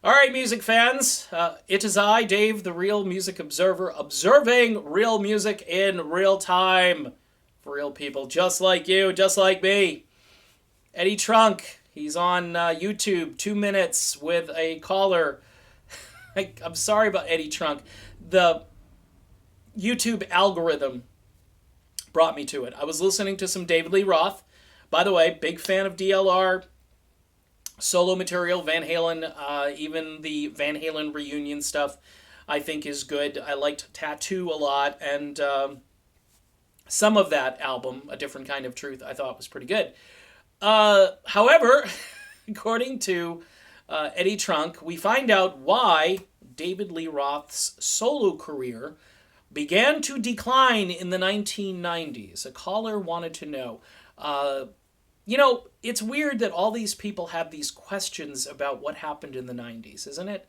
All right, music fans. It is I, Dave, the real music observer, observing real music in real time for real people just like you, just like me. Eddie Trunk, he's on YouTube, 2 minutes with a caller. I'm sorry about Eddie Trunk. The YouTube algorithm brought me to it. I was listening to some David Lee Roth. By the way, big fan of DLR, solo material, Van Halen, even the Van Halen reunion stuff, I think is good. I liked Tattoo a lot, and some of that album, A Different Kind of Truth, I thought was pretty good. However, according to Eddie Trunk, we find out why David Lee Roth's solo career began to decline in the 1990s. A caller wanted to know. It's weird that all these people have these questions about what happened in the 90s, isn't it?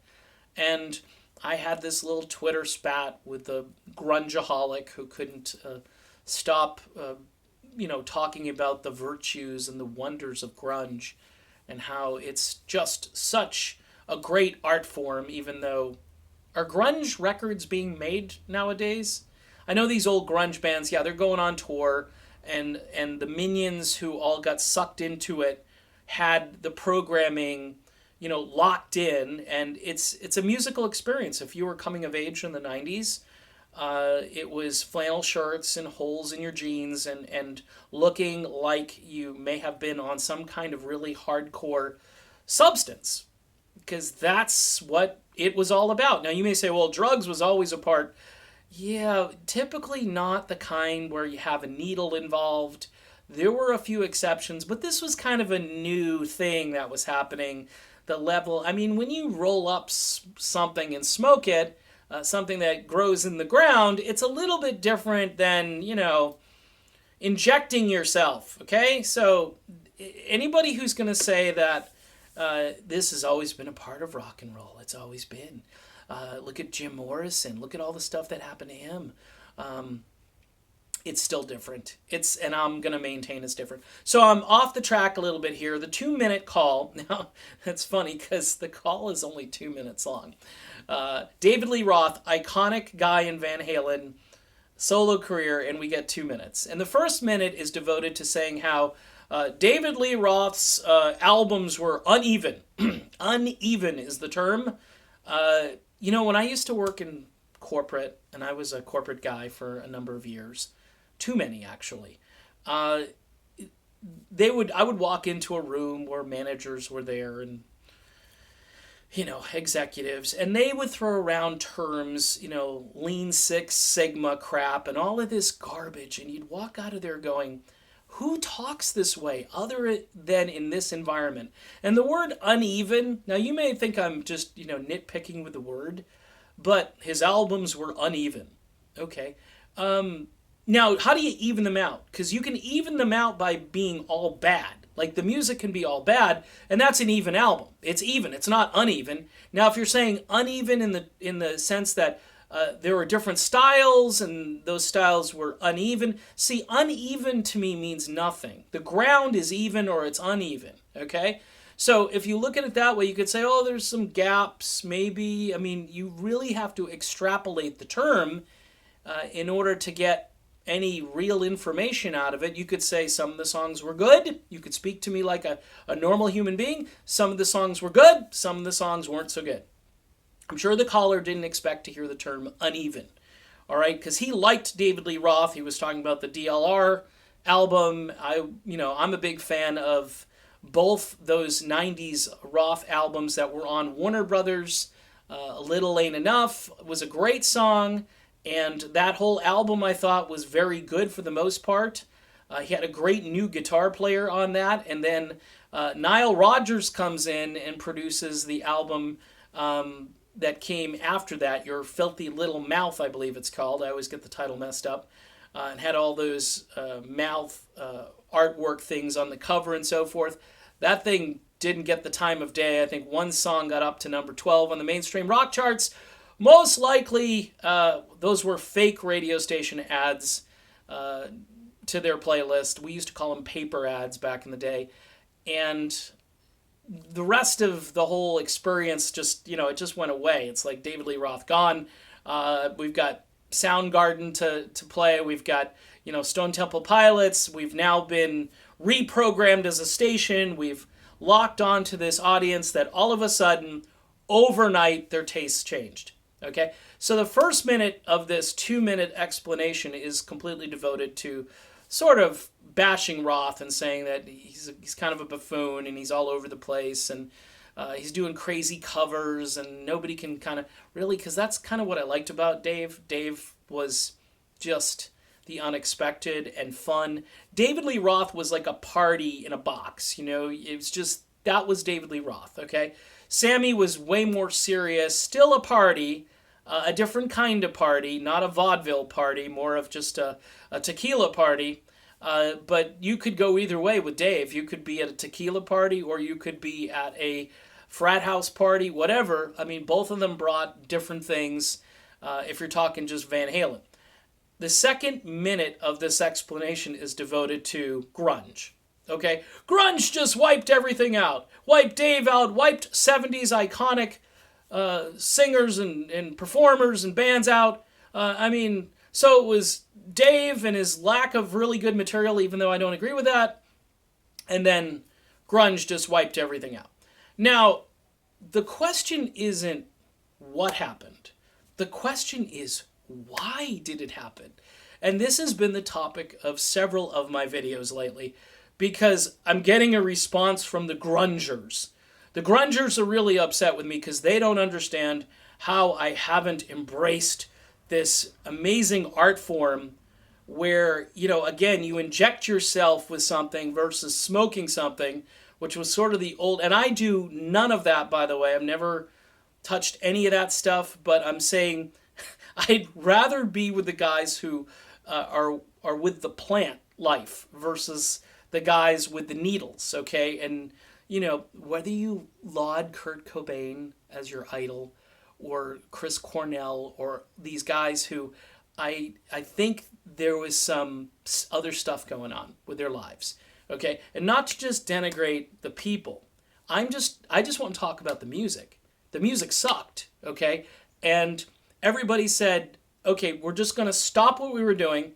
And I had this little Twitter spat with a grungeaholic who couldn't stop, talking about the virtues and the wonders of grunge and how it's just such a great art form, even though. Are grunge records being made nowadays? I know these old grunge bands, yeah, they're going on tour, and the minions who all got sucked into it had the programming, locked in, and it's a musical experience. If you were coming of age in the 90s, it was flannel shirts and holes in your jeans and looking like you may have been on some kind of really hardcore substance, because that's what it was all about. Now, you may say, well, drugs was always a part. Yeah, typically not the kind where you have a needle involved. There were a few exceptions, but this was kind of a new thing that was happening. The level, I mean, when you roll up something and smoke it, something that grows in the ground, it's a little bit different than, injecting yourself, okay? So anybody who's going to say that this has always been a part of rock and roll. It's always been. Look at Jim Morrison. Look at all the stuff that happened to him. It's still different. And I'm gonna maintain it's different. So I'm off the track a little bit here. The 2 minute call. Now that's funny because the call is only 2 minutes long. David Lee Roth, iconic guy in Van Halen, solo career, and we get 2 minutes. And the first minute is devoted to saying how David Lee Roth's albums were uneven. Uneven is the term. When I used to work in corporate, and I was a corporate guy for a number of years, too many actually, I would walk into a room where managers were there and executives, and they would throw around terms, Lean Six Sigma crap and all of this garbage, and you'd walk out of there going, who talks this way other than in this environment? And the word uneven, now you may think I'm just, nitpicking with the word, but his albums were uneven. Okay. Now, how do you even them out? Because you can even them out by being all bad. Like the music can be all bad, and that's an even album. It's even. It's not uneven. Now, if you're saying uneven in the sense that there were different styles, and those styles were uneven. See, uneven to me means nothing. The ground is even or it's uneven, okay? So if you look at it that way, you could say, oh, there's some gaps, maybe. I mean, you really have to extrapolate the term in order to get any real information out of it. You could say some of the songs were good. You could speak to me like a normal human being. Some of the songs were good. Some of the songs weren't so good. I'm sure the caller didn't expect to hear the term uneven, all right? Because he liked David Lee Roth. He was talking about the DLR album. I'm a big fan of both those 90s Roth albums that were on Warner Brothers. A Little Ain't Enough was a great song, and that whole album I thought was very good for the most part. He had a great new guitar player on that, and then Nile Rodgers comes in and produces the album that came after that, Your Filthy Little Mouth, I believe it's called. I always get the title messed up. And had all those mouth artwork things on the cover and so forth. That thing didn't get the time of day. I think one song got up to number 12 on the mainstream rock charts. Most likely, those were fake radio station ads to their playlist. We used to call them paper ads back in the day. And the rest of the whole experience just, it just went away. It's like David Lee Roth gone. We've got Soundgarden to play. We've got, Stone Temple Pilots. We've now been reprogrammed as a station. We've locked on to this audience that all of a sudden, overnight, their tastes changed. Okay? So the first minute of this 2-minute explanation is completely devoted to sort of bashing Roth and saying that he's kind of a buffoon and he's all over the place and he's doing crazy covers and nobody can kind of really, because that's kind of what I liked about Dave. Dave was just the unexpected and fun. David Lee Roth was like a party in a box, it was just, that was David Lee Roth, okay? Sammy was way more serious, still a party, a different kind of party, not a vaudeville party, more of just a tequila party. But you could go either way with Dave. You could be at a tequila party or you could be at a frat house party, whatever. I mean, both of them brought different things if you're talking just Van Halen. The second minute of this explanation is devoted to grunge. Okay? Grunge just wiped everything out. Wiped Dave out, wiped 70s iconic singers and performers and bands out. So it was Dave and his lack of really good material, even though I don't agree with that. And then grunge just wiped everything out. Now, the question isn't what happened. The question is, why did it happen? And this has been the topic of several of my videos lately because I'm getting a response from the grungers. The grungers are really upset with me because they don't understand how I haven't embraced this amazing art form where, again, you inject yourself with something versus smoking something, which was sort of the old, and I do none of that, by the way. I've never touched any of that stuff, but I'm saying I'd rather be with the guys who are with the plant life versus the guys with the needles, okay? And, whether you laud Kurt Cobain as your idol or Chris Cornell or these guys who I think there was some other stuff going on with their lives, okay? And not to just denigrate the people. I just want to talk about the music. The music sucked, okay? And everybody said, okay, we're just going to stop what we were doing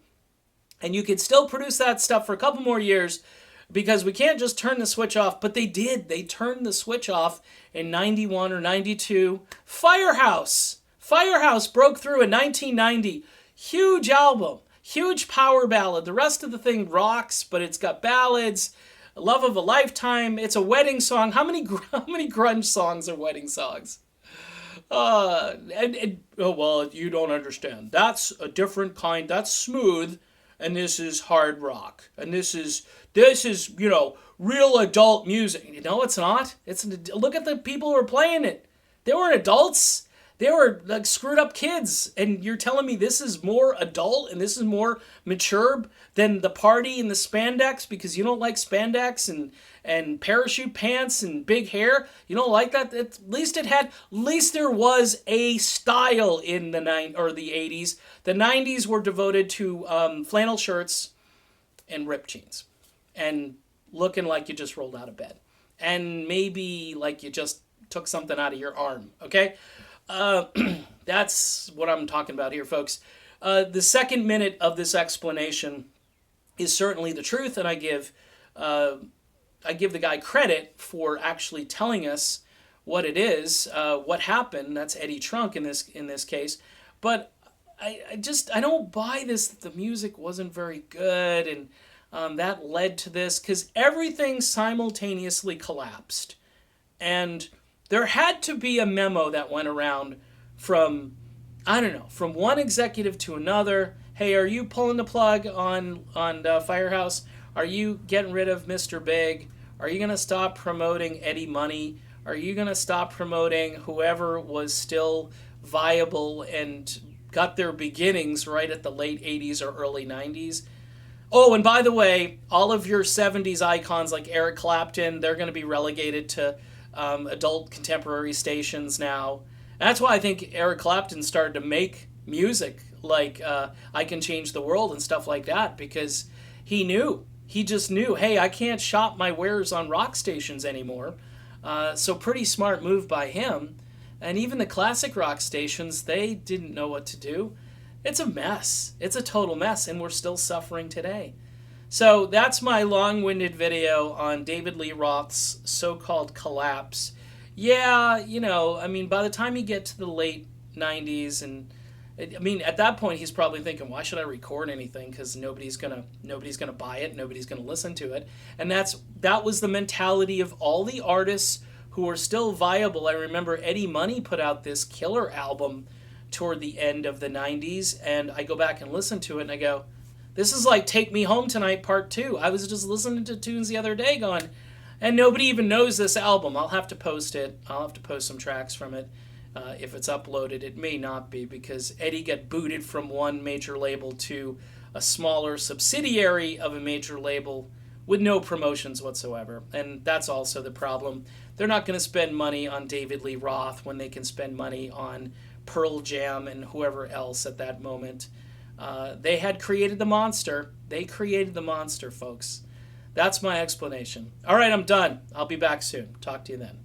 and you could still produce that stuff for a couple more years because we can't just turn the switch off. But they did. They turned the switch off in 91 or 92. Firehouse broke through in 1990. Huge album. Huge power ballad. The rest of the thing rocks, but it's got ballads. Love of a Lifetime. It's a wedding song. How many grunge songs are wedding songs? Oh, well, you don't understand. That's a different kind. That's smooth, and this is hard rock. And this is real adult music. No, it's not. Look at the people who are playing it. They weren't adults. They were like screwed up kids. And you're telling me this is more adult and this is more mature than the party and the spandex because you don't like spandex and parachute pants and big hair. You don't like that? At least there was a style in the 80s. The 90s were devoted to flannel shirts and ripped jeans and looking like you just rolled out of bed and maybe like you just took something out of your arm, okay? That's what I'm talking about here, folks. The second minute of this explanation is certainly the truth, and I give the guy credit for actually telling us what it is, what happened. That's Eddie Trunk in this case. But I don't buy this that the music wasn't very good, and that led to this because everything simultaneously collapsed, and there had to be a memo that went around from one executive to another. Hey, are you pulling the plug on Firehouse? Are you getting rid of Mr. Big? Are you going to stop promoting Eddie Money? Are you going to stop promoting whoever was still viable and got their beginnings right at the late 80s or early 90s? Oh, and by the way, all of your 70s icons like Eric Clapton, they're going to be relegated to adult contemporary stations now. And that's why I think Eric Clapton started to make music like I Can Change the World and stuff like that because he just knew, hey, I can't shop my wares on rock stations anymore. So pretty smart move by him. And even the classic rock stations, they didn't know what to do. It's a mess. It's a total mess, and we're still suffering today. So that's my long-winded video on David Lee Roth's so-called collapse. Yeah, I mean, by the time you get to the late 90s, and I mean, at that point, he's probably thinking, why should I record anything? Because nobody's gonna buy it, nobody's gonna listen to it. And that was the mentality of all the artists who are still viable. I remember Eddie Money put out this killer album toward the end of the 90s, and I go back and listen to it, and I go, this is like Take Me Home Tonight Part 2. I was just listening to tunes the other day going, and nobody even knows this album. I'll have to post it. I'll have to post some tracks from it. If it's uploaded, it may not be, because Eddie got booted from one major label to a smaller subsidiary of a major label with no promotions whatsoever. And that's also the problem. They're not going to spend money on David Lee Roth when they can spend money on Pearl Jam and whoever else at that moment. They had created the monster. They created the monster, folks. That's my explanation. All right, I'm done. I'll be back soon. Talk to you then.